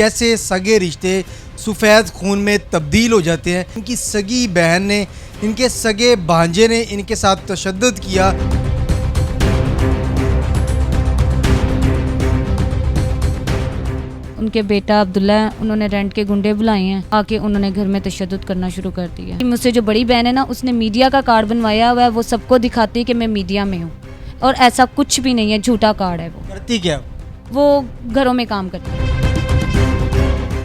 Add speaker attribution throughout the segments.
Speaker 1: कैसे सगे रिश्ते सफ़ेद खून में तब्दील हो जाते हैं। इनकी सगी बहन ने, इनके सगे भांजे ने इनके साथ तशद्दुद किया।
Speaker 2: उनके बेटा अब्दुल्ला है, उन्होंने रेंट के गुंडे बुलाए हैं, आके उन्होंने घर में तशद्दुद करना शुरू कर दिया। मुझसे जो बड़ी बहन है ना, उसने मीडिया का कार्ड बनवाया हुआ है, वो सबको दिखाती है कि मैं मीडिया में हूँ, और ऐसा कुछ भी नहीं है, झूठा कार्ड है। वो
Speaker 1: करती क्या?
Speaker 2: वो घरों में काम करती है।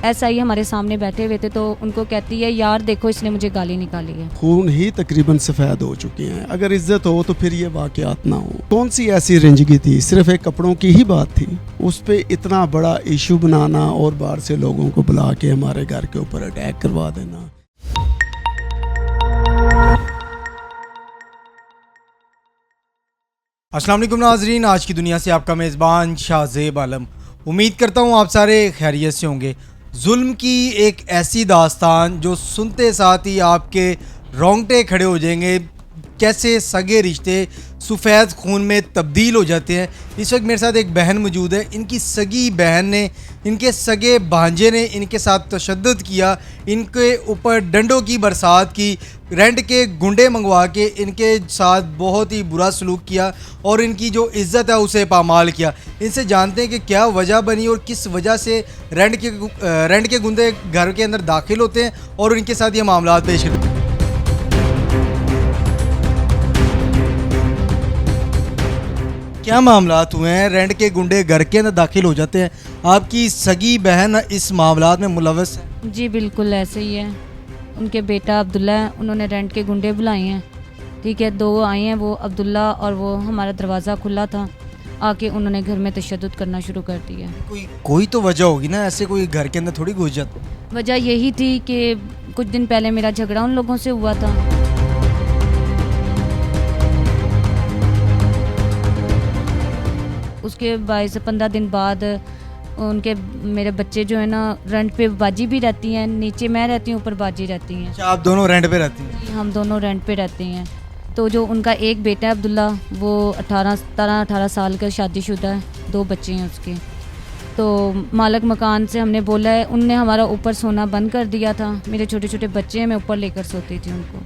Speaker 2: ऐसा ही हमारे सामने बैठे हुए थे तो उनको कहती है, यार देखो इसने मुझे गाली निकाली है।
Speaker 3: खून ही तकरीबन सफ़ेद हो चुके हैं। अगर इज्जत हो तो फिर ये वाक़यात ना हो। कौन सी ऐसी रंजगी थी? सिर्फ एक कपड़ों की ही बात थी। उस पे इतना बड़ा इशू बनाना और बाहर से लोगों को बुला के हमारे घर के ऊपर अटैक करवा देना।
Speaker 1: अस्सलाम वालेकुम नाज़रीन, आज की दुनिया से आपका मेज़बान शाहज़ेब आलम। उम्मीद करता हूँ आप सारे खैरियत से होंगे। जुल्म की एक ऐसी दास्तान जो सुनते साथ ही आपके रोंगटे खड़े हो जाएंगे। कैसे सगे रिश्ते सफ़ेद खून में तब्दील हो जाते हैं। इस वक्त मेरे साथ एक बहन मौजूद है। इनकी सगी बहन ने, इनके सगे भांजे ने इनके साथ तशद्दुद किया, इनके ऊपर डंडों की बरसात की, रेंट के गुंडे मंगवा के इनके साथ बहुत ही बुरा सलूक किया और इनकी जो इज़्ज़त है उसे पामाल किया। इनसे जानते हैं कि क्या वजह बनी और किस वजह से रेंट के गुंडे घर के अंदर दाखिल होते हैं और इनके साथ ये मामला पेश करते हैं। क्या मामलात हुए हैं? रेंट के गुंडे घर के अंदर दाखिल हो जाते हैं। आपकी सगी बहन इस मामलात में मुलव्वस है?
Speaker 2: जी बिल्कुल ऐसे ही है। उनके बेटा अब्दुल्ला है, उन्होंने रेंट के गुंडे बुलाए हैं। ठीक है, दो आए हैं, वो अब्दुल्ला और वो। हमारा दरवाज़ा खुला था, आके उन्होंने घर में तशद्दुद करना शुरू कर दिया।
Speaker 1: कोई तो वजह होगी ना, ऐसे कोई घर के अंदर थोड़ी घुस जाता।
Speaker 2: वजह यही थी कि कुछ दिन पहले मेरा झगड़ा उन लोगों से हुआ था। उसके 22-15 दिन बाद उनके मेरे बच्चे जो है ना, रेंट पे बाजी भी रहती हैं। नीचे मैं रहती हूँ, ऊपर बाजी रहती हैं।
Speaker 1: अच्छा, आप दोनों रेंट पे रहती हैं?
Speaker 2: हम दोनों रेंट पे रहते हैं। तो जो उनका एक बेटा है अब्दुल्ला, वो 18 साल का शादीशुदा है, 2 बच्चे हैं उसके। तो मालिक मकान से हमने बोला है, उनने हमारा ऊपर सोना बंद कर दिया था। मेरे छोटे छोटे बच्चे हैं, मैं ऊपर लेकर सोती थी उनको।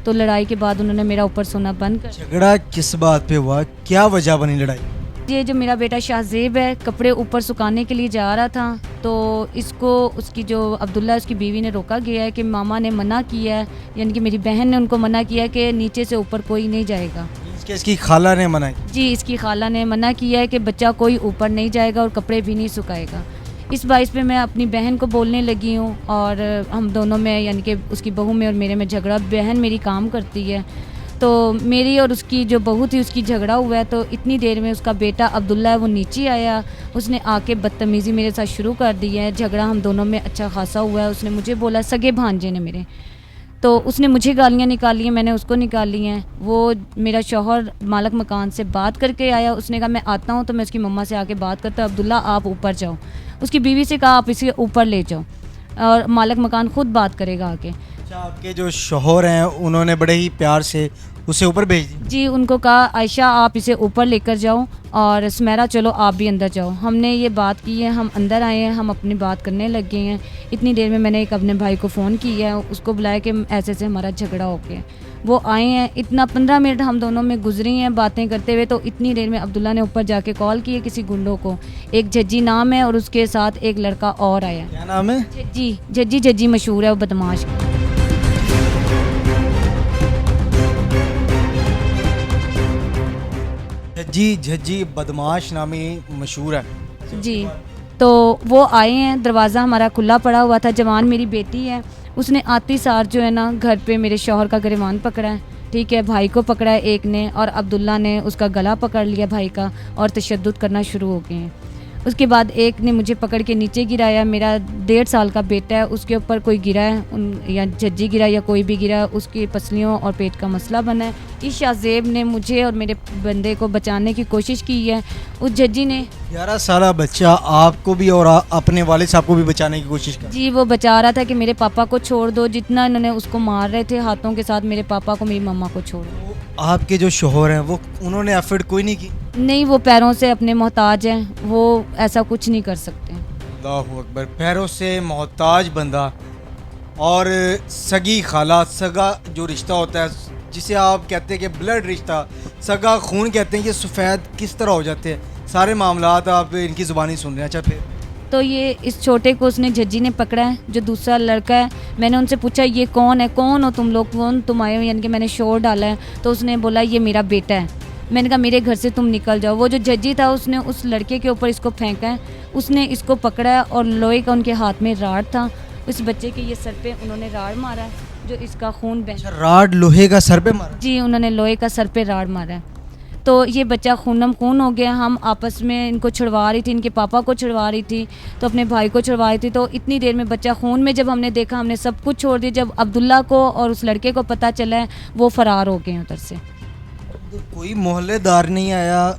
Speaker 2: तो लड़ाई के बाद उन्होंने मेरा ऊपर सोना बंद कर।
Speaker 1: झगड़ा किस बात पे हुआ? क्या वजह बनी लड़ाई?
Speaker 2: ये जो मेरा बेटा शाहज़ेब है, कपड़े ऊपर सुखाने के लिए जा रहा था, तो इसको उसकी जो अब्दुल्ला उसकी बीवी ने रोका गया है कि मामा ने मना किया है, यानी कि मेरी बहन ने उनको मना किया है कि नीचे से ऊपर कोई नहीं जाएगा।
Speaker 1: इसकी खाला ने मना किया?
Speaker 2: जी, इसकी खाला ने मना किया है कि बच्चा कोई ऊपर नहीं जाएगा और कपड़े भी नहीं सुखाएगा। इस बाइस पे मैं अपनी बहन को बोलने लगी हूँ और हम दोनों में, यानी कि उसकी बहू में और मेरे में झगड़ा। बहन मेरी काम करती है, तो मेरी और उसकी जो बहू थी उसकी झगड़ा हुआ है। तो इतनी देर में उसका बेटा अब्दुल्ला है, वो नीचे आया, उसने आके बदतमीज़ी मेरे साथ शुरू कर दी है। झगड़ा हम दोनों में अच्छा खासा हुआ है। उसने मुझे बोला, सगे भांजे ने मेरे, तो उसने मुझे गालियाँ निकाली हैं, मैंने उसको निकाली हैं। वो मेरा शौहर मालिक मकान से बात करके आया, उसने कहा मैं आता हूँ, तो मैं उसकी मम्मा से आके बात करता, अब्दुल्ला आप ऊपर जाओ। उसकी बीवी से कहा आप इसे ऊपर ले जाओ और मालिक मकान खुद बात करेगा आके।
Speaker 1: अच्छा, आपके जो शौहर हैं उन्होंने बड़े ही प्यार से उसे ऊपर भेज दिया?
Speaker 2: जी, उनको कहा आयशा आप इसे ऊपर लेकर जाओ और सुमेरा चलो आप भी अंदर जाओ। हमने ये बात की है, हम अंदर आए हैं, हम अपनी बात करने लग गए हैं। इतनी देर में मैंने एक अपने भाई को फ़ोन किया है, उसको बुलाया कि ऐसे ऐसे हमारा झगड़ा हो गया। वो आए हैं, इतना 15 मिनट हम दोनों में गुजरी हैं बातें करते हुए। तो इतनी देर में अब्दुल्ला ने ऊपर जाके कॉल की है किसी गुंडों को। एक झज्जी नाम है और उसके साथ एक लड़का और आया।
Speaker 1: क्या नाम है?
Speaker 2: झज्जी मशहूर है, वो बदमाश।
Speaker 1: झज्जी बदमाश नामी मशहूर है
Speaker 2: जी। तो वो आए हैं, दरवाज़ा हमारा खुला पड़ा हुआ था। जवान मेरी बेटी है, उसने आती सार जो है ना घर पे मेरे शौहर का गिरवान पकड़ा है। ठीक है, भाई को पकड़ा है एक ने, और अब्दुल्ला ने उसका गला पकड़ लिया भाई का और तशद्दुद करना शुरू हो गए हैं। उसके बाद एक ने मुझे पकड़ के नीचे गिराया। मेरा 1.5 साल का बेटा है, उसके ऊपर कोई गिरा है, या झज्जी गिरा या कोई भी गिरा, उसकी पसलियों और पेट का मसला बना है। इस शाहज़ेब ने मुझे और मेरे बंदे को बचाने की कोशिश की है। उस झज्जी ने
Speaker 1: 11 साल बच्चा आपको भी और अपने वालिद साहब को भी बचाने की कोशिश की?
Speaker 2: जी, वो बचा रहा था कि मेरे पापा को छोड़ दो। जितना इन्होंने उसको मार रहे थे हाथों के साथ, मेरे पापा को, मेरी मम्मा को छोड़ो।
Speaker 1: आपके जो शौहर हैं वो उन्होंने एफर्ट कोई नहीं की?
Speaker 2: नहीं, वो पैरों से अपने मोहताज हैं, वो ऐसा कुछ नहीं कर सकते।
Speaker 1: अल्लाहु अकबर। पैरों से मोहताज बंदा और सगी खाला, सगा जो रिश्ता होता है जिसे आप कहते हैं कि ब्लड रिश्ता, सगा खून कहते हैं, ये सफ़ेद किस तरह हो जाते हैं? सारे मामलात आप इनकी ज़ुबानी सुन रहे हैं। अच्छा फिर
Speaker 2: तो ये इस छोटे को उसने जज्जी ने पकड़ा है, जो दूसरा लड़का है। मैंने उनसे पूछा ये कौन है, कौन हो तुम लोग, कौन तुम आए हो, यानी कि मैंने शोर डाला है। तो उसने बोला ये मेरा बेटा है। मैंने कहा मेरे घर से तुम निकल जाओ। वो जो जज्जी था उसने उस लड़के के ऊपर इसको फेंका है, उसने इसको पकड़ा है और लोहे का उनके हाथ में राड था। उस बच्चे के ये सर पे उन्होंने राड मारा है, जो इसका खून बह।
Speaker 1: अच्छा, राड लोहे का सर पे मारा?
Speaker 2: जी, उन्होंने लोहे का सर पे राड मारा है। तो ये बच्चा खूनम खून हो गया। हम आपस में इनको छुड़वा रही थी, इनके पापा को छुड़वा रही थी, तो अपने भाई को छुड़वा रही थी। तो इतनी देर में बच्चा खून में जब हमने देखा, हमने सब कुछ छोड़ दिया। जब अब्दुल्ला को और उस लड़के को पता चला है, वो फ़रार हो गए उधर से।
Speaker 1: कोई मोहल्लेदार नहीं आया?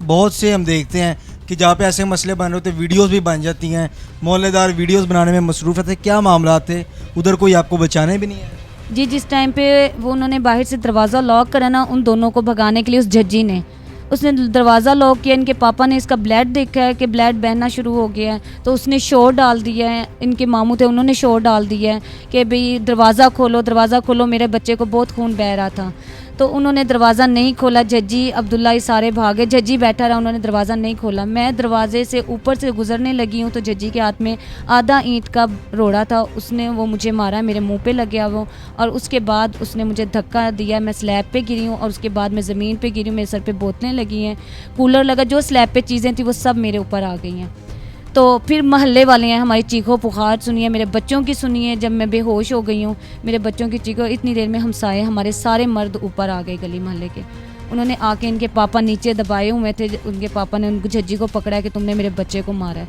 Speaker 1: बहुत से हम देखते हैं कि जहाँ पे ऐसे मसले बन रहे होते वीडियोस भी बन जाती हैं, मोहल्लेदार वीडियोस बनाने में मसरूफ़ रहते। क्या मामला थे उधर? कोई आपको बचाने भी नहीं आया?
Speaker 2: जी, जिस टाइम पे वो उन्होंने बाहर से दरवाज़ा लॉक करा ना, उन दोनों को भगाने के लिए उस जज्जी ने उसने दरवाज़ा लॉक किया। इनके पापा ने इसका ब्लड देखा है कि ब्लड बहना शुरू हो गया है, तो उसने शोर डाल दिया है। इनके मामू थे, उन्होंने शोर डाल दिया है कि भाई दरवाज़ा खोलो, दरवाज़ा खोलो, मेरे बच्चे को बहुत खून बह रहा था। तो उन्होंने दरवाज़ा नहीं खोला। जज्जी अब्दुल्ला ये सारे भागे, जज्जी बैठा रहा, उन्होंने दरवाज़ा नहीं खोला। मैं दरवाजे से ऊपर से गुजरने लगी हूँ तो जज्जी के हाथ में आधा ईंट का रोड़ा था, उसने वो मुझे मारा, मेरे मुंह पे लग गया वो। और उसके बाद उसने मुझे धक्का दिया, मैं स्लैब पे गिरी हूँ और उसके बाद मैं ज़मीन पे गिरी हूँ। मेरे सर पे बोतलें लगी हैं, कूलर लगा, जो स्लैब पे चीज़ें थी वो सब मेरे ऊपर आ गई हैं। तो फिर महल्ले वाले हैं, हमारी चीखों पुकार सुनिए, मेरे बच्चों की सुनिए। जब मैं बेहोश हो गई हूँ, मेरे बच्चों की चीखों, इतनी देर में हमसाए हमारे सारे मर्द ऊपर आ गए गली महल्ले के। उन्होंने आके, इनके पापा नीचे दबाए हुए थे, उनके पापा ने उनको जज्जी को पकड़ा है कि तुमने मेरे बच्चे को मारा है।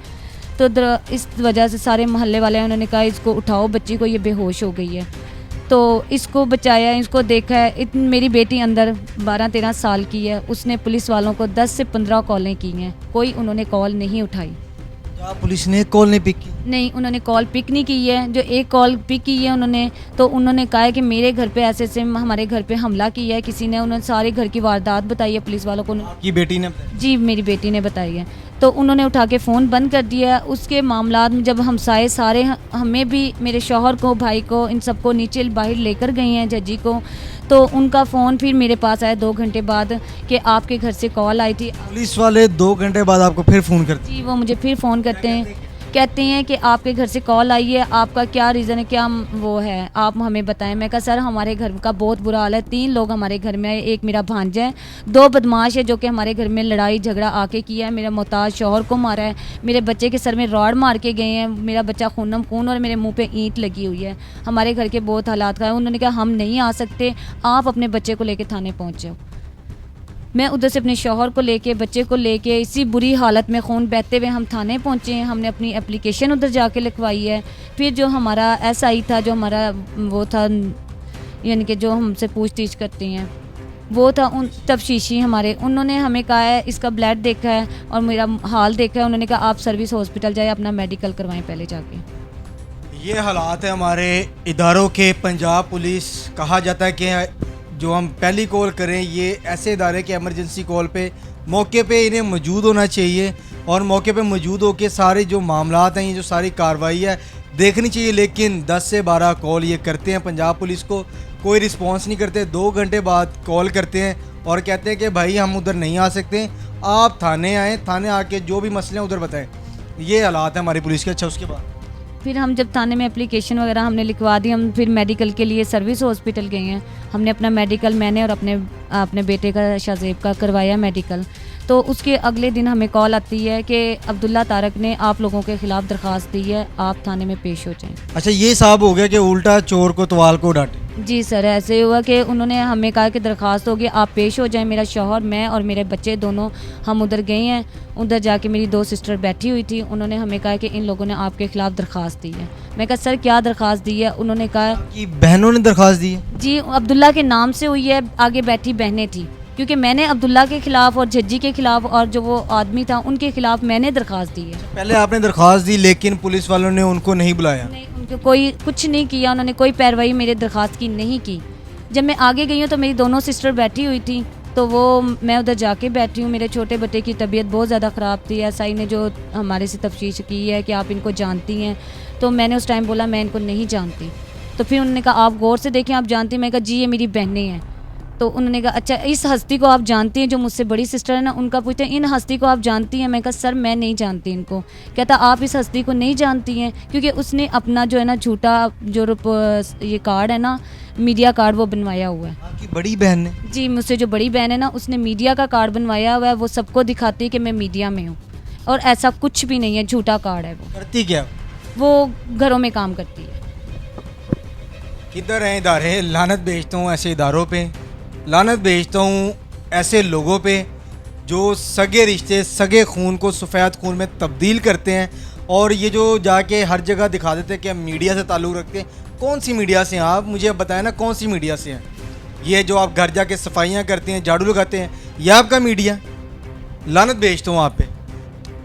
Speaker 2: तो इस वजह से सारे महल्ले वाले हैं, उन्होंने कहा इसको उठाओ, बच्ची को, ये बेहोश हो गई है। तो इसको बचाया, इसको देखा है। मेरी बेटी अंदर 12-13 साल की है, उसने पुलिस वालों को 10 से 15 कॉलें की हैं, कोई उन्होंने कॉल नहीं उठाई।
Speaker 1: क्या पुलिस ने कॉल नहीं पिक की?
Speaker 2: नहीं, उन्होंने कॉल पिक नहीं की है। जो एक कॉल पिक की है उन्होंने, तो उन्होंने कहा है कि मेरे घर पे ऐसे ऐसे हमारे घर पे हमला किया है किसी ने। उन्होंने सारे घर की वारदात बताई है पुलिस वालों को।
Speaker 1: आपकी बेटी ने?
Speaker 2: जी, मेरी बेटी ने बताई है। तो उन्होंने उठा के फ़ोन बंद कर दिया है। उसके मामलात में जब हमसाए सारे, हमें भी, मेरे शौहर को, भाई को, इन सबको नीचे बाहर लेकर गए हैं जज्जी को, तो उनका फ़ोन फिर मेरे पास आया 2 घंटे बाद कि आपके घर से कॉल आई थी।
Speaker 1: पुलिस वाले 2 घंटे बाद आपको फिर फ़ोन करते?
Speaker 2: जी, वो मुझे फिर फ़ोन करते हैं, कहते हैं कि आपके घर से कॉल आई है, आपका क्या रीज़न है, क्या वो है, आप हमें बताएं। मैं कहा सर हमारे घर का बहुत बुरा हाल है, 3 लोग हमारे घर में आए, एक मेरा भांजा है, 2 बदमाश है जो कि हमारे घर में लड़ाई झगड़ा आके किया है, मेरा मोहताज शौहर को मारा है, मेरे बच्चे के सर में रॉड मार के गए हैं, मेरा बच्चा खूनम खून और मेरे मुंह पे ईंट लगी हुई है। हमारे घर के बहुत हालात का है। उन्होंने कहा हम नहीं आ सकते, आप अपने बच्चे को लेके थाने पहुँच जाओ। मैं उधर से अपने शौहर को लेके, बच्चे को लेके, इसी बुरी हालत में खून बहते हुए हम थाने पहुँचे हैं। हमने अपनी एप्लीकेशन उधर जाके लिखवाई है। फिर जो हमारा SI था, जो हमारा वो था, यानी कि जो हमसे पूछताछ करते हैं, वो था उन तफ्तीशी हमारे, उन्होंने हमें कहा है इसका ब्लड देखा है और मेरा हाल देखा है। उन्होंने कहा आप सर्विस हॉस्पिटल जाए, अपना मेडिकल करवाएं पहले जाके।
Speaker 1: ये हालात है हमारे इदारों के। पंजाब पुलिस, कहा जाता है कि जो हम पहली कॉल करें, ये ऐसे इदारे के इमरजेंसी कॉल पे मौके पे इन्हें मौजूद होना चाहिए और मौके पे मौजूद होकर सारे जो मामलात हैं, ये जो सारी कार्रवाई है देखनी चाहिए। लेकिन 10 से 12 कॉल ये करते हैं पंजाब पुलिस को, कोई रिस्पांस नहीं करते। 2 घंटे बाद कॉल करते हैं और कहते हैं कि भाई हम उधर नहीं आ सकते, आप थाने आएँ, थाने आके जो भी मसले हैं उधर बताएँ। ये हालात है हमारी पुलिस के। अच्छा, उसके बाद
Speaker 2: फिर हम जब थाने में एप्लीकेशन वगैरह हमने लिखवा दी, हम फिर मेडिकल के लिए सर्विस हॉस्पिटल गए हैं। हमने अपना मेडिकल, मैंने और अपने बेटे का, शाहजेब का, करवाया मेडिकल। तो उसके अगले दिन हमें कॉल आती है कि अब्दुल्ला तारक ने आप लोगों के ख़िलाफ़ दरख्वास्त दी है, आप थाने में पेश हो जाएं।
Speaker 1: अच्छा, ये साहब हो गया कि उल्टा चोर को तवाल को डांटे।
Speaker 2: जी सर, ऐसे हुआ कि उन्होंने हमें कहा कि दरख्वास्त होगी, आप पेश हो जाएं। मेरा शौहर, मैं और मेरे बच्चे दोनों हम उधर गए हैं। उधर जाके मेरी 2 सिस्टर बैठी हुई थी, उन्होंने हमें कहा कि इन लोगों ने आपके ख़िलाफ़ दरख्वास्त दी है। मैं कहा सर क्या दरख्वास्त दी है? उन्होंने कहा
Speaker 1: कि बहनों ने दरख्वास्त दी है।
Speaker 2: जी, अब्दुल्ला के नाम से हुई है, आगे बैठी बहनें थी, क्योंकि मैंने अब्दुल्ला के ख़िलाफ़ और जज्जी के ख़िलाफ़ और जो वो आदमी था उनके ख़िलाफ़ मैंने दरख्वास्त दी है।
Speaker 1: पहले आपने दरख्वास्त दी लेकिन पुलिस वालों ने उनको नहीं बुलाया?
Speaker 2: नहीं, उनको कोई कुछ नहीं किया, उन्होंने कोई पैरवाई मेरे दरख्वास्त की नहीं की। जब मैं आगे गई हूँ तो मेरी दोनों सिस्टर बैठी हुई थी, तो वो मैं उधर जाके बैठी हूँ। मेरे छोटे बेटे की तबीयत बहुत ज़्यादा ख़राब थी। एसआई ने जो हमारे से तफ्तीश की है कि आप इनको जानती हैं, तो मैंने उस टाइम बोला मैं इनको नहीं जानती। तो फिर उन्होंने कहा आप गौर से देखें, आप जानती हैं? मैंने कहा जी ये मेरी बहनें हैं। तो उन्होंने कहा अच्छा इस हस्ती को आप जानती हैं जो मुझसे बड़ी सिस्टर है ना, उनका पूछते हैं इन हस्ती को आप जानती हैं? मैं कहा सर मैं नहीं जानती इनको। कहता आप इस हस्ती को नहीं जानती हैं क्योंकि उसने अपना जो है ना झूठा जो ये कार्ड है ना, मीडिया कार्ड, वो बनवाया हुआ है।
Speaker 1: आपकी बड़ी बहन ने?
Speaker 2: जी मुझसे जो बड़ी बहन है ना, उसने मीडिया का कार्ड बनवाया हुआ है। वो सबको दिखाती है कि मैं मीडिया में हूँ, और ऐसा कुछ भी नहीं है, झूठा कार्ड है। वो
Speaker 1: करती क्या?
Speaker 2: वो घरों में काम करती है।
Speaker 1: किधर हैं इदारे? लानत भेजता हूँ ऐसे इदारों पे, लानत भेजता हूँ ऐसे लोगों पे जो सगे रिश्ते, सगे खून को सफ़ेद खून में तब्दील करते हैं, और ये जो जाके हर जगह दिखा देते हैं कि हम मीडिया से ताल्लुक़ रखते हैं। कौन सी मीडिया से हैं आप? मुझे अब बताएं ना, कौन सी मीडिया से हैं? ये जो आप घर जाके सफाइयाँ करते हैं, झाड़ू लगाते हैं, ये आपका मीडिया? लानत भेजता हूँ आप पे।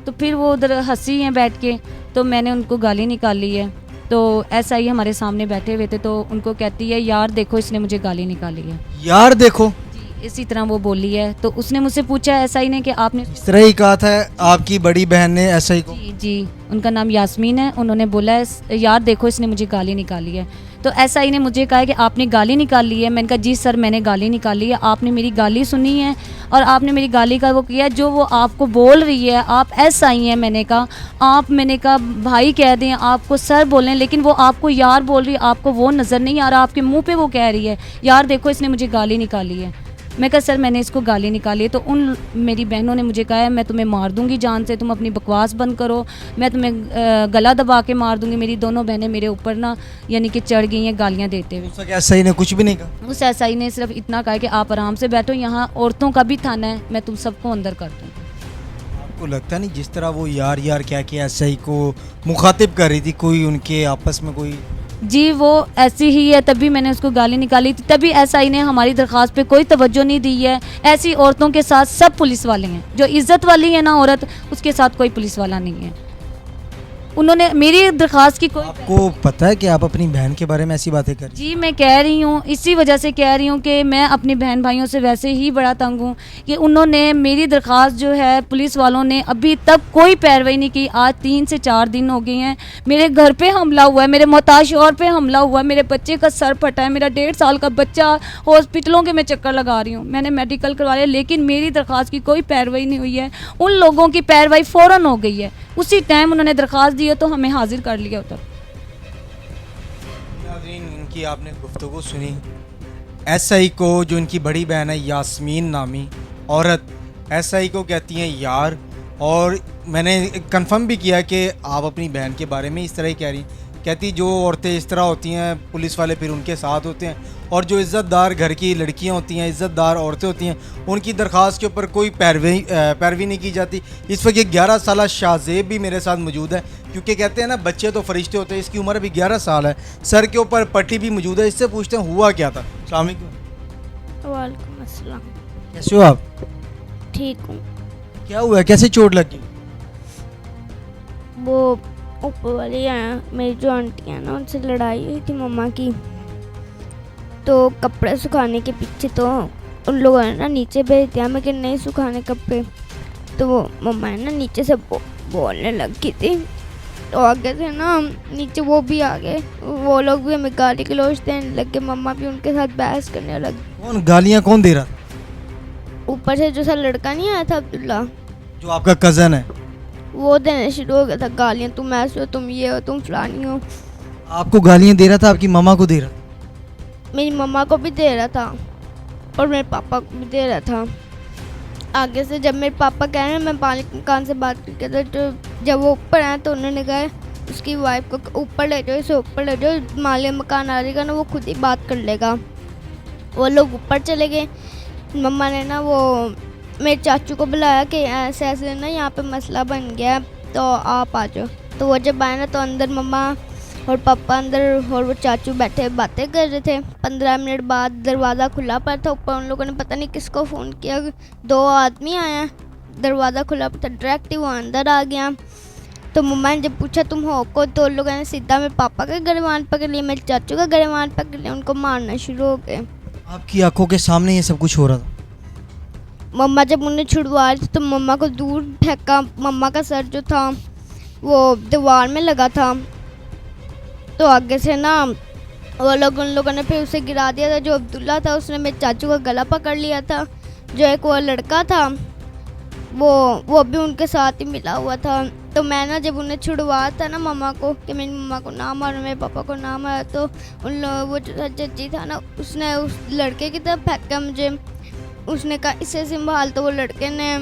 Speaker 2: तो फिर वो उधर हंसी हैं बैठ के, तो मैंने उनको गाली निकाली है। तो एसआई हमारे सामने बैठे हुए थे, तो उनको कहती है यार देखो इसने मुझे गाली निकाली है।
Speaker 1: यार देखो,
Speaker 2: जी इसी तरह वो बोली है। तो उसने मुझसे पूछा एसआई ने कि आपने
Speaker 1: इस तरह ही कहा था आपकी बड़ी बहन ने एसआई को?
Speaker 2: जी उनका नाम यास्मीन है। उन्होंने बोला है यार देखो इसने मुझे गाली निकाली है। तो एसआई ने मुझे कहा कि आपने गाली निकाली है? मैंने कहा जी सर मैंने गाली निकाली है। आपने मेरी गाली सुनी है और आपने मेरी गाली का वो किया जो वो आपको बोल रही है। आप एसआई हैं। मैंने कहा भाई कह दें, आपको सर बोलें, लेकिन वो आपको यार बोल रही है। आपको वो नज़र नहीं आ रहा, आपके मुंह पे वो कह रही है यार देखो इसने मुझे गाली निकाली है। मैं कहा सर मैंने इसको गाली निकाली है। तो उन मेरी बहनों ने मुझे कहा है मैं तुम्हें मार दूंगी जान से, तुम अपनी बकवास बंद करो, मैं तुम्हें गला दबा के मार दूंगी। मेरी दोनों बहनें मेरे ऊपर ना यानी कि चढ़ गई हैं गालियां देते हुए।
Speaker 1: उस एसआई ने कुछ भी नहीं कहा?
Speaker 2: उस एसआई ने सिर्फ इतना कहा कि आप आराम से बैठो, यहाँ औरतों का भी थाना है, मैं तुम सबको अंदर कर दूँगी।
Speaker 1: आपको लगता नहीं जिस तरह वो यार यार क्या कि एसआई को मुखातिब कर रही थी, कोई उनके आपस में कोई?
Speaker 2: जी वो ऐसी ही है, तभी मैंने उसको गाली निकाली थी। तभी एसआई ने हमारी दरख्वास्त पे कोई तवज्जो नहीं दी है। ऐसी औरतों के साथ सब पुलिस वाले हैं, जो इज़्ज़त वाली है ना औरत, उसके साथ कोई पुलिस वाला नहीं है। उन्होंने मेरी दरख्वास्त की कोई
Speaker 1: आपको पता है कि आप अपनी बहन के बारे में ऐसी बातें कर रही हैं?
Speaker 2: जी मैं कह रही हूँ, इसी वजह से कह रही हूँ कि मैं अपनी बहन भाइयों से वैसे ही बड़ा तंग हूँ कि उन्होंने मेरी दरख्वास्त जो है पुलिस वालों ने अभी तक कोई पैरवाई नहीं की। आज 3 से 4 दिन हो गए हैं। मेरे घर पे हमला हुआ है, मेरे मोहताज शौहर पे हमला हुआ है, मेरे बच्चे का सर फटा है, मेरा 1.5 साल का बच्चा हॉस्पिटलों के मैं चक्कर लगा रही हूँ, मैंने मेडिकल करवा लिया, लेकिन मेरी दरख्वास्त की कोई पैरवाई नहीं हुई है। उन लोगों की पैरवाई फ़ौरन हो गई है, उसी टाइम उन्होंने दरख्वास्त दी है तो हमें हाजिर कर लिया उधर।
Speaker 1: नाज़रीन इनकी आपने गुफ्तगू सुनी। एसआई को जो इनकी बड़ी बहन है यास्मीन नामी औरत, एसआई को कहती हैं यार, और मैंने कंफर्म भी किया कि आप अपनी बहन के बारे में इस तरह ही कह रही। कहती जो औरतें इस तरह होती हैं पुलिस वाले फिर उनके साथ होते हैं, और जो इज़्ज़तदार घर की लड़कियां होती हैं, इज़्ज़तदार औरतें होती हैं, उनकी दरख्वास्त के ऊपर कोई पैरवी नहीं की जाती। इस वक्त 11 साल शाहजेब भी मेरे साथ मौजूद है, क्योंकि कहते हैं ना बच्चे तो फरिश्ते होते हैं, इसकी उम्र अभी 11 साल है, सर के ऊपर पट्टी भी मौजूद है। इससे पूछते हैं हुआ क्या था। अस्सलाम वालेकुम।
Speaker 4: वालेकुम अस्सलाम।
Speaker 1: कैसे हो आप?
Speaker 4: ठीक हूँ।
Speaker 1: क्या हुआ है, कैसे चोट लगी?
Speaker 4: वो ऊपर वाले हैं मेरी जो आंटी हैं ना, उनसे लड़ाई हुई थी मम्मा की, तो कपड़े सुखाने के पीछे तो उन लोगों ने ना नीचे भेज दिया मैं कि नहीं सुखाने कपड़े। तो वो मम्मा है ना नीचे से बोलने लगी थी, तो आगे से ना नीचे वो भी आ गए, वो लोग भी हमें गाली गलौज देने लगे, मम्मा भी उनके साथ बहस करने लगी।
Speaker 1: कौन गालियाँ कौन दे रहा था?
Speaker 4: ऊपर से जो सा लड़का नहीं आया था अब्दुल्ला,
Speaker 1: जो आपका कज़न है,
Speaker 4: वो देने शुरू हो गया था गालियाँ, तुम ऐसे हो, तुम ये हो, तुम फलानी हो।
Speaker 1: आपको गालियाँ दे रहा था? आपकी मम्मा को दे रहा था?
Speaker 4: मेरी मम्मा को भी दे रहा था और मेरे पापा को भी दे रहा था। आगे से जब मेरे पापा कह रहे हैं मैं मालिक मकान से बात करके, तो जब वो ऊपर आए तो उन्होंने कहा उसकी वाइफ को ऊपर ले जाओ, इसे ऊपर ले जाओ, मालिक मकान आ जाएगा ना वो खुद ही बात कर लेगा। वो लोग ऊपर चले गए। मम्मा ने ना वो मेरे चाचू को बुलाया कि ऐसे ऐसे ना यहाँ पे मसला बन गया है, तो आप आ जाओ। तो वो जब आए ना तो अंदर मम्मा और पापा अंदर और वो चाचू बैठे बातें कर रहे थे। 15 मिनट बाद दरवाज़ा खुला पड़ा था, ऊपर उन लोगों ने पता नहीं किसको फ़ोन किया, 2 आदमी आए हैं, दरवाज़ा खुला पड़ा था, डायरेक्ट ही वो अंदर आ गया। तो मम्मा ने जब पूछा तुम हो को, तो उन लोगों ने सीधा मेरे पापा का गिरबान पकड़ लिया, मेरे चाचू का गिरबान पकड़ लिया, उनको मारना शुरू हो गए।
Speaker 1: आपकी आंखों के सामने ये सब कुछ हो रहा था?
Speaker 4: मम्मा जब उन्हें छुड़वा रही थी तो मम्मा को दूर फेंका। मम्मा का सर जो था वो दीवार में लगा था, तो आगे से ना वो लोग उन लोगों ने फिर उसे गिरा दिया था। जो अब्दुल्ला था उसने मेरे चाचू का गला पकड़ लिया था। जो एक वो लड़का था वो भी उनके साथ ही मिला हुआ था। तो मैं ना जब उन्हें छुड़वाया था ना मम्मा को कि मेरी मम्मा को ना मारो, मेरे पापा को ना मारो, तो उन लोग वो जो जज्जी था ना उसने उस लड़के की तरफ फेंका मुझे। उसने कहा इसे संभाल, तो वो लड़के ने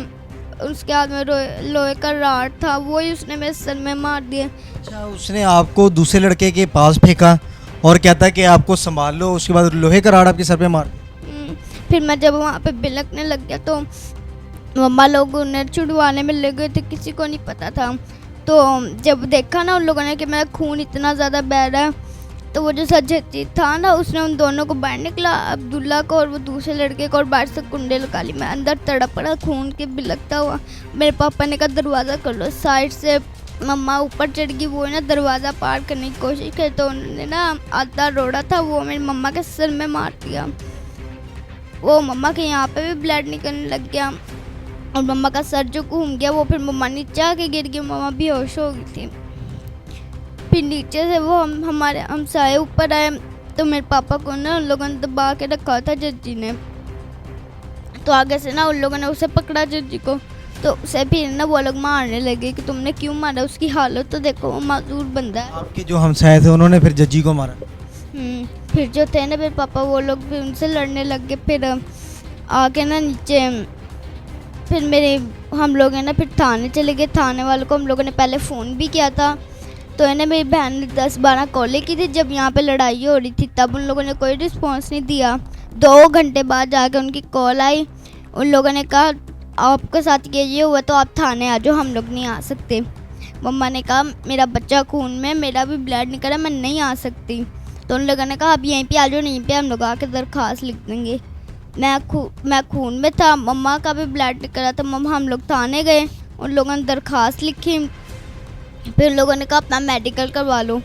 Speaker 4: उसके हाथ में लोहे का रॉड था, वो ही उसने मेरे सर में मार दिया।
Speaker 1: अच्छा, उसने आपको दूसरे लड़के के पास फेंका और कहता कि आपको संभाल लो, उसके बाद लोहे का राड आपके सर पे मार।
Speaker 4: फिर मैं जब वहाँ पे बिलकने लग गया तो मम्मा लोग उन्हें छुड़वाने में लगे थे, किसी को नहीं पता था। तो जब देखा ना उन लोगों ने कि मेरा खून इतना ज़्यादा बह रहा है, तो वो जो सज्जती था ना उसने उन दोनों को बाहर निकला, अब्दुल्ला को और वो दूसरे लड़के को, और बाहर से कुंडे लगा ली। मैं अंदर तड़प पड़ा खून के बिलकता हुआ। मेरे पापा ने कहा दरवाज़ा कर लो साइड से। मम्मा ऊपर चढ़ गई, वो ना दरवाज़ा पार करने की कोशिश की, तो उन्होंने ना आधा रोड़ा था वो मेरी मम्मा के सिर में मार दिया। वो मम्मा के यहाँ पे भी ब्लड निकलने लग गया और मम्मा का सर जो घूम गया, वो फिर मम्मा नीचे आके गिर गई, मम्मा बेहोश हो गई थी। फिर नीचे से वो हमारे हमसाए ऊपर आए, तो मेरे पापा को ना उन लोगों ने दबा के रखा था जज्जी ने। तो आगे से ना उन लोगों ने उसे पकड़ा जज्जी को, तो उसे फिर ना वो लोग मारने लगे कि तुमने क्यों मारा, उसकी हालत तो देखो, वो माजूर बंदा है।
Speaker 1: आपके जो हमसाए थे उन्होंने फिर जज्जी को मारा।
Speaker 4: फिर जो थे ना मेरे पापा, वो लोग भी उनसे लड़ने लग गए। फिर आके ना नीचे फिर हम लोग है ना फिर थाने चले गए। थाने वालों को हम लोगों ने पहले फ़ोन भी किया था, तो है ना मेरी बहन ने 10-12 कॉलें की थी। जब यहाँ पे लड़ाई हो रही थी तब उन लोगों ने कोई रिस्पॉन्स नहीं दिया। 2 घंटे बाद जाके उनकी कॉल आई, उन लोगों ने कहा आपके साथ ये हुआ तो आप थाने आ जाओ, हम लोग नहीं आ सकते। मम्मा ने कहा मेरा बच्चा खून में, मेरा भी ब्लड निकला, मैं नहीं आ सकती। तो उन लोगों ने कहा आप यहीं पे आ जाओ, यहीं पे हम लोग आके दरख्वास्त लिख देंगे। मैं खून में था, मम्मा का भी ब्लड निकला था। हम लोग थाने गए, उन लोगों ने दरख्वास्त लिखी। फिर उन लोगों ने कहा अपना मेडिकल करवा लो।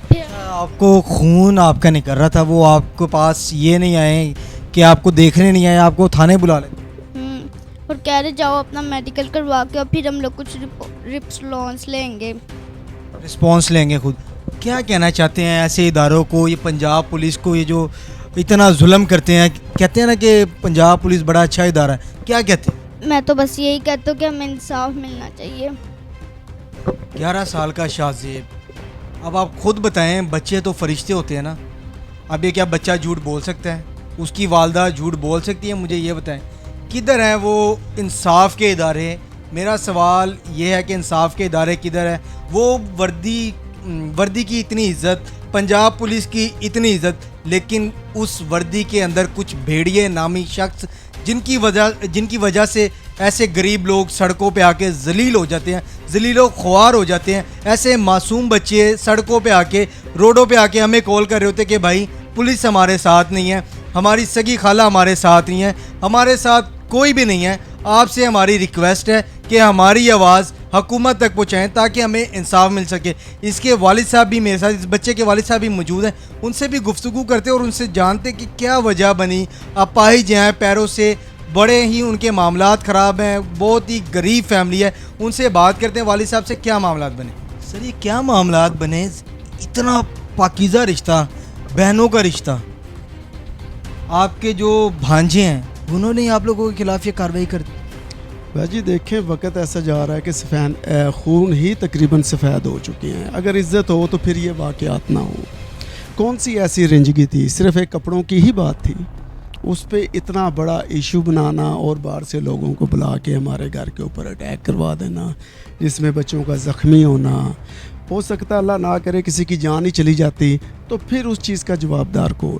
Speaker 4: फिर
Speaker 1: आपको खून आपका निकल रहा था, वो आपके पास ये नहीं आए कि आपको देखने नहीं आए, आपको थाने बुला ले
Speaker 4: और कह रहे जाओ अपना मेडिकल करवा के और फिर हम लोग कुछ रिस्पॉन्स लेंगे।
Speaker 1: रिस्पॉन्स लेंगे खुद। क्या कहना चाहते हैं ऐसे इदारों को, ये पंजाब पुलिस को, ये जो इतना जुल्म करते हैं? कहते हैं ना कि पंजाब पुलिस बड़ा अच्छा इदारा है, क्या कहते हैं?
Speaker 4: मैं तो बस यही कहता हूँ कि हमें इंसाफ मिलना चाहिए।
Speaker 1: 11 साल का शाहजेब, अब आप खुद बताएं, बच्चे तो फरिश्ते होते हैं ना, अब ये क्या बच्चा झूठ बोल सकता है? उसकी वालदा झूठ बोल सकती है? मुझे ये बताएं किधर हैं वो इंसाफ के इदारे? मेरा सवाल ये है कि इंसाफ के इदारे किधर है? वो वर्दी की इतनी इज्जत, पंजाब पुलिस की इतनी इज्जत, लेकिन उस वर्दी के अंदर कुछ भेड़िए नामी शख्स जिनकी वजह से ऐसे गरीब लोग सड़कों पे आके जलील हो जाते हैं, जलीलो ख्वार हो जाते हैं। ऐसे मासूम बच्चे सड़कों पे आके, रोडों पे आके हमें कॉल कर रहे होते कि भाई पुलिस हमारे साथ नहीं है, हमारी सगी खाला हमारे साथ नहीं है, हमारे साथ कोई भी नहीं है। आपसे हमारी रिक्वेस्ट है कि हमारी आवाज़ हुकूमत तक पहुँचाएँ ताकि हमें इंसाफ मिल सके। इसके वालिद साहब भी मेरे साथ, इस बच्चे के वालिद साहब भी मौजूद हैं, उनसे भी गुफ्तगू करते और उनसे जानते कि क्या वजह बनी। अपाहिज हैं, पैरों से, बड़े ही उनके मामलात ख़राब हैं, बहुत ही गरीब फैमिली है। उनसे बात करते हैं वालिद साहब से, क्या मामलात बने? सर ये क्या मामलात बने? इतना पाकीज़ा रिश्ता, बहनों का रिश्ता, आपके जो भांजे हैं उन्होंने आप लोगों के खिलाफ ये कार्रवाई कर दी।
Speaker 3: भाजी देखें, वक्त ऐसा जा रहा है कि खून ही तकरीबन सफ़ेद हो चुके हैं। अगर इज़्ज़त हो तो फिर ये वाक़यात ना हो। कौन सी ऐसी रंजगी थी? सिर्फ़ एक कपड़ों की ही बात थी, उस पर इतना बड़ा इशू बनाना और बाहर से लोगों को बुला के हमारे घर के ऊपर अटैक करवा देना, जिसमें बच्चों का ज़ख्मी होना, हो सकता अल्लाह ना करे किसी की जान ही चली जाती, तो फिर उस चीज़ का जवाबदार कौन?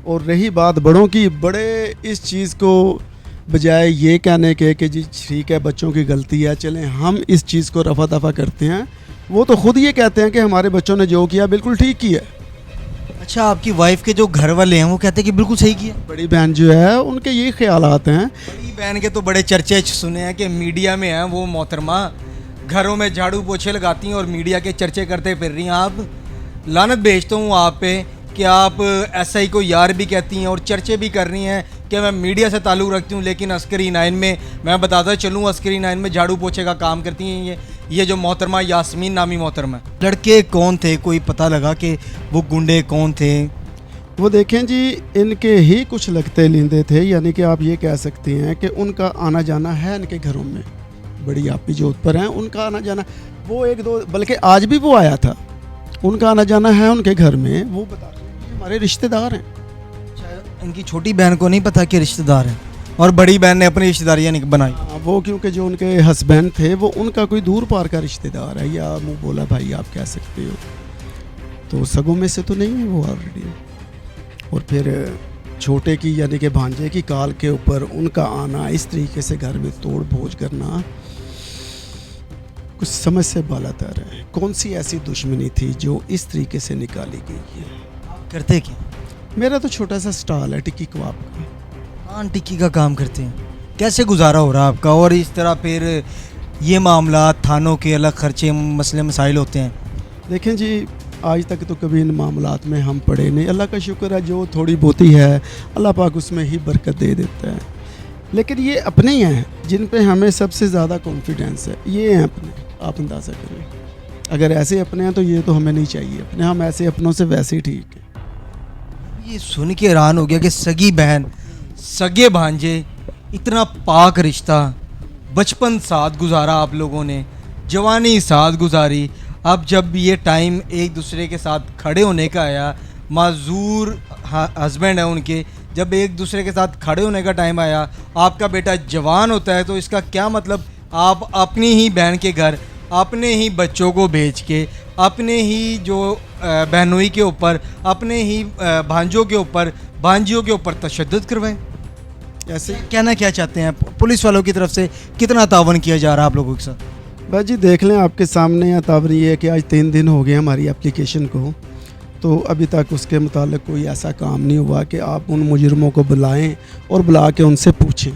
Speaker 3: और रही बात बड़ों की, बड़े इस चीज़ को बजाय ये कहने के कि जी ठीक है बच्चों की गलती है, चलें हम इस चीज़ को रफा दफा करते हैं, वो तो ख़ुद ये कहते हैं कि हमारे बच्चों ने जो किया बिल्कुल ठीक किया।
Speaker 1: अच्छा, आपकी वाइफ के जो घर वाले हैं वो कहते हैं कि बिल्कुल सही किया?
Speaker 3: बड़ी बहन जो है उनके यही ख्यालात हैं।
Speaker 1: बड़ी बहन के तो बड़े चर्चे सुने हैं कि मीडिया में हैं वो मोहतरमा, घरों में झाड़ू पोछे लगाती हैं और मीडिया के चर्चे करते फिर रही हैं। आप, लानत भेजता हूँ आप पे कि आप SI को यार भी कहती हैं और चर्चे भी कर रही हैं कि मैं मीडिया से ताल्लुक़ रखती हूँ, लेकिन अस्करी 9 में मैं बताता चलूँ, अस्करी 9 में झाड़ू पोछे का काम करती हैं ये जो मोहतरमा यास्मीन नामी मोहतरमा है। लड़के कौन थे, कोई पता लगा कि वो गुंडे कौन थे?
Speaker 3: वो देखें जी, इनके ही कुछ लगते लींदे थे, यानी कि आप ये कह सकते हैं कि उनका आना जाना है इनके घरों में। बड़ी आपी जोत पर हैं, उनका आना जाना, वो एक दो, बल्कि आज भी वो आया था, उनका आना जाना है उनके घर में। वो बता रहे हैं कि हमारे रिश्तेदार हैं।
Speaker 1: इनकी छोटी बहन को नहीं पता कि रिश्तेदार हैं, और बड़ी बहन ने अपनी रिश्तेदारियाँ नहीं बनाई।
Speaker 3: वो क्योंकि जो उनके हस्बैंड थे वो उनका कोई दूर पार का रिश्तेदार है, या मुँह बोला भाई आप कह सकते हो, तो सगों में से तो नहीं है वो ऑलरेडी। और फिर छोटे की यानी कि भांजे की काल के ऊपर उनका आना, इस तरीके से घर में तोड़ भोज करना, कुछ समझ से बालातर है। कौन सी ऐसी दुश्मनी थी जो इस तरीके से निकाली गई है?
Speaker 1: करते क्या?
Speaker 3: मेरा तो छोटा सा स्टॉल है टिक्की कबाब का।
Speaker 1: पान टिक्की का काम करते हैं। कैसे गुजारा हो रहा है आपका? और इस तरह फिर ये मामला, थानों के अलग खर्चे, मसले मसाइल होते हैं।
Speaker 3: देखें जी, आज तक तो कभी इन मामलात में हम पड़े नहीं। अल्लाह का शुक्र है, जो थोड़ी बहुती है अल्लाह पाक उसमें ही बरकत दे देता है। लेकिन ये अपने ही हैं जिन पे हमें सबसे ज़्यादा कॉन्फिडेंस है, ये हैं अपने। आप अंदाज़ा करें, अगर ऐसे अपने हैं तो ये तो हमें नहीं चाहिए अपने, हम ऐसे अपनों से वैसे ही ठीक है।
Speaker 1: ये सुन के हैरान हो गया कि सगी बहन, सगे भांजे, इतना पाक रिश्ता, बचपन साथ गुजारा आप लोगों ने, जवानी साथ गुजारी। अब जब ये टाइम एक दूसरे के साथ खड़े होने का आया, माजूर हस्बैंड है उनके, जब एक दूसरे के साथ खड़े होने का टाइम आया, आपका बेटा जवान होता है, तो इसका क्या मतलब? आप अपनी ही बहन के घर अपने ही बच्चों को भेज के, अपने ही जो बहनोई के ऊपर, अपने ही भांजों के ऊपर, भांजियों के ऊपर तशद्दुद करवाएं। ऐसे कहना क्या चाहते हैं? पुलिस वालों की तरफ से कितना तावन किया जा रहा है आप लोगों के साथ?
Speaker 3: बस जी देख लें, आपके सामने या ताबरी ये है कि आज 3 दिन हो गए हमारी एप्लीकेशन को, तो अभी तक उसके मुतालिक कोई ऐसा काम नहीं हुआ कि आप उन मुजरमों को बुलाएं और बुला के उनसे पूछें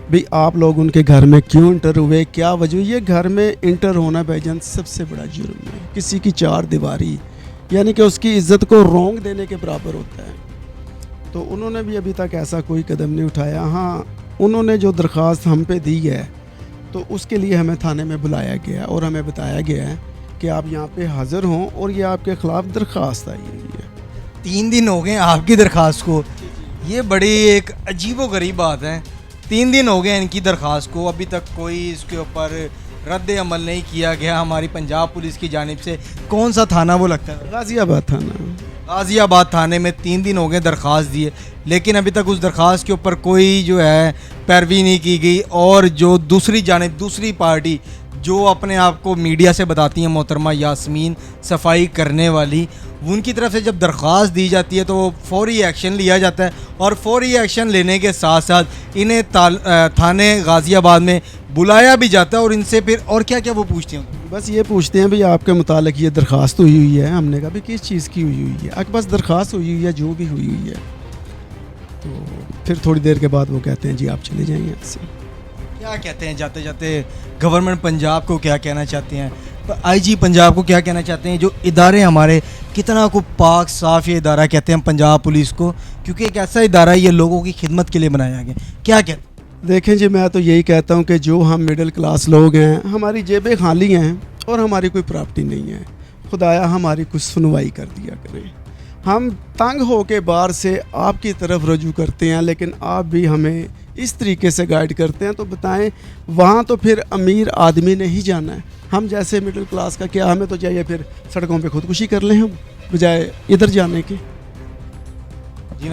Speaker 3: भाई आप लोग उनके घर में क्यों इंटर हुए, क्या वजह। ये घर में इंटर होना भाईजान सबसे बड़ा जुर्म है। किसी की 4 दीवारी यानी कि उसकी इज़्ज़त को रोंग देने के बराबर होता है। तो उन्होंने भी अभी तक ऐसा कोई कदम नहीं उठाया। हाँ, उन्होंने जो दरख्वास्त हम पे दी है तो उसके लिए हमें थाने में बुलाया गया और हमें बताया गया है कि आप यहाँ पे हाज़िर हों और ये आपके ख़िलाफ़ दरख्वास्त आई हुई है।
Speaker 1: 3 दिन हो गए आपकी दरख्वास्त को। ये बड़ी एक अजीबोगरीब बात है। 3 दिन हो गए इनकी दरख्वास्त को, अभी तक कोई इसके ऊपर रद्द अमल नहीं किया गया हमारी पंजाब पुलिस की जानिब से। कौन सा थाना वो लगता है?
Speaker 3: गाज़ियाबाद थाना।
Speaker 1: गाज़ियाबाद थाने में 3 दिन हो गए दरख्वास्त दिए, लेकिन अभी तक उस दरख्वास्त के ऊपर कोई जो है पैरवी नहीं की गई। और जो दूसरी जानिब, दूसरी पार्टी जो अपने आप को मीडिया से बताती हैं मोहतरमा यास्मीन सफाई करने वाली, उनकी तरफ से जब दरख्वास्त दी जाती है तो वो फौरी एक्शन लिया जाता है। और फौरी एक्शन लेने के साथ साथ इन्हें थाने गाज़ियाबाद में बुलाया भी जाता है। और इनसे फिर और क्या क्या वो पूछते हैं?
Speaker 3: बस ये पूछते हैं भाई आपके मुतालिक ये दरख्वास्त हुई हुई है। हमने कहा भाई किस चीज़ की हुई हुई है? आपके पास दरख्वास्त हुई हुई है, जो भी हुई हुई है। तो फिर थोड़ी देर के बाद वो कहते हैं जी आप चले जाइए यहाँ से।
Speaker 1: क्या कहते हैं जाते जाते? गवर्नमेंट पंजाब को क्या कहना चाहते हैं? आईजी पंजाब को क्या कहना चाहते हैं? जो इदारे हमारे, कितना को पाक साफ ये इदारा कहते हैं पंजाब पुलिस को, क्योंकि एक ऐसा इदारा ये लोगों की खिदमत के लिए बनाया गया। क्या कहते हैं?
Speaker 3: देखें जी, मैं तो यही कहता हूँ कि जो हम मिडिल क्लास लोग हैं, हमारी जेबें खाली हैं और हमारी कोई प्रॉपर्टी नहीं है। खुदाया हमारी कुछ सुनवाई कर दिया करें। हम तंग हो के बाहर से आपकी तरफ रजू करते हैं, लेकिन आप भी हमें इस तरीके से गाइड करते हैं, तो बताएं वहाँ तो फिर अमीर आदमी ने ही जाना है। हम जैसे मिडिल क्लास का क्या, हमें तो चाहिए फिर सड़कों पे खुदकुशी कर लें हम, बजाय इधर जाने के।
Speaker 1: जी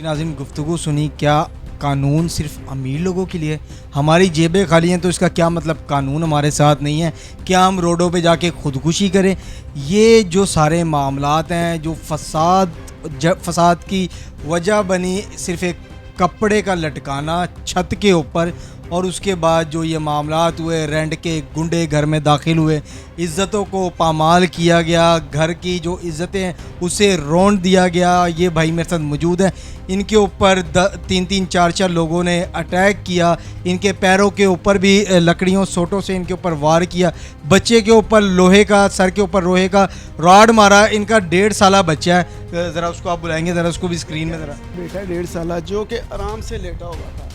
Speaker 1: नाज़रीन, गुफ्तगू सुनी। क्या कानून सिर्फ अमीर लोगों के लिए? हमारी जेबें खाली हैं तो इसका क्या मतलब कानून हमारे साथ नहीं है? क्या हम रोडों पे जाके खुदकुशी करें? ये जो सारे मामलात हैं, जो फसाद की वजह बनी सिर्फ एक कपड़े का लटकाना छत के ऊपर, और उसके बाद जो ये मामलात हुए, रेंट के गुंडे घर में दाखिल हुए, इज़्ज़तों को पामाल किया गया, घर की जो इज़्ज़तें हैं उसे रौंद दिया गया। ये भाई मेरे साथ मौजूद हैं, इनके ऊपर 3-3 4-4 लोगों ने अटैक किया, इनके पैरों के ऊपर भी लकड़ियों सोटों से इनके ऊपर वार किया, बच्चे के ऊपर लोहे का, सर के ऊपर लोहे का रॉड मारा। इनका 1.5 साल बच्चा है, ज़रा उसको आप बुलाएंगे, ज़रा उसको भी स्क्रीन में ज़रा।
Speaker 3: बेटा 1.5 साल जो कि आराम से लेटा हुआ था,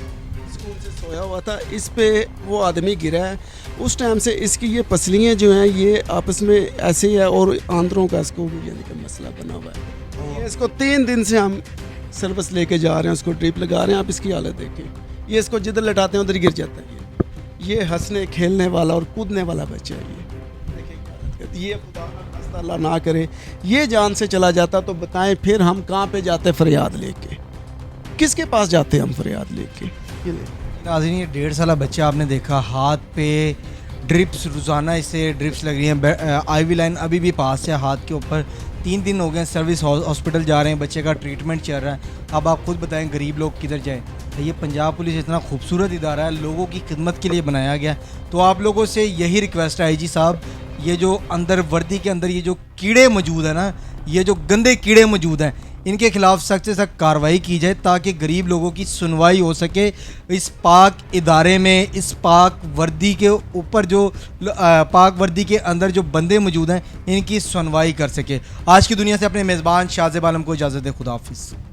Speaker 3: स्कूल से सोया हुआ था, इस पे वो आदमी गिरा है। उस टाइम से इसकी ये पसलियाँ जो हैं ये आपस में ऐसे ही है और आंतरों का इसको भी यानी कि मसला बना हुआ है। ये इसको 3 दिन से हम सर्विस लेके जा रहे हैं, उसको ड्रिप लगा रहे हैं। आप इसकी हालत देखें, ये इसको जिधर लटाते हैं उधर गिर जाता है। ये हंसने खेलने वाला और कूदने वाला बच्चा है। ये देखिए, ये खुदा अल्लाह ना करे ये जान से चला जाता तो बताएं फिर हम कहाँ पे जाते फरियाद लेके, किसके पास जाते हम फरियाद लेके। ये ले।
Speaker 1: नाज़रीन, ये 1.5 साल बच्चा आपने देखा, हाथ पे ड्रिप्स, रोज़ाना इसे ड्रिप्स लग रही हैं, आईवी लाइन अभी भी पास है हाथ के ऊपर। 3 दिन हो गए सर्विस हॉस्पिटल जा रहे हैं, बच्चे का ट्रीटमेंट चल रहा है। अब आप खुद बताएं गरीब लोग किधर जाएं। ये पंजाब पुलिस इतना खूबसूरत इदारा है, लोगों की खिदमत के लिए बनाया गया। तो आप लोगों से यही रिक्वेस्ट है आईजी साहब, ये जो अंदर वर्दी के अंदर ये जो कीड़े मौजूद है ना, ये जो गंदे कीड़े मौजूद हैं, इनके खिलाफ सख्त से सख्त कार्रवाई की जाए ताकि गरीब लोगों की सुनवाई हो सके। इस पाक इदारे में, इस पाक वर्दी के ऊपर जो पाक वर्दी के अंदर जो बंदे मौजूद हैं, इनकी सुनवाई कर सके। आज की दुनिया से अपने मेज़बान शाहज़ेब आलम को इजाज़त दे। खुदा हाफिज़।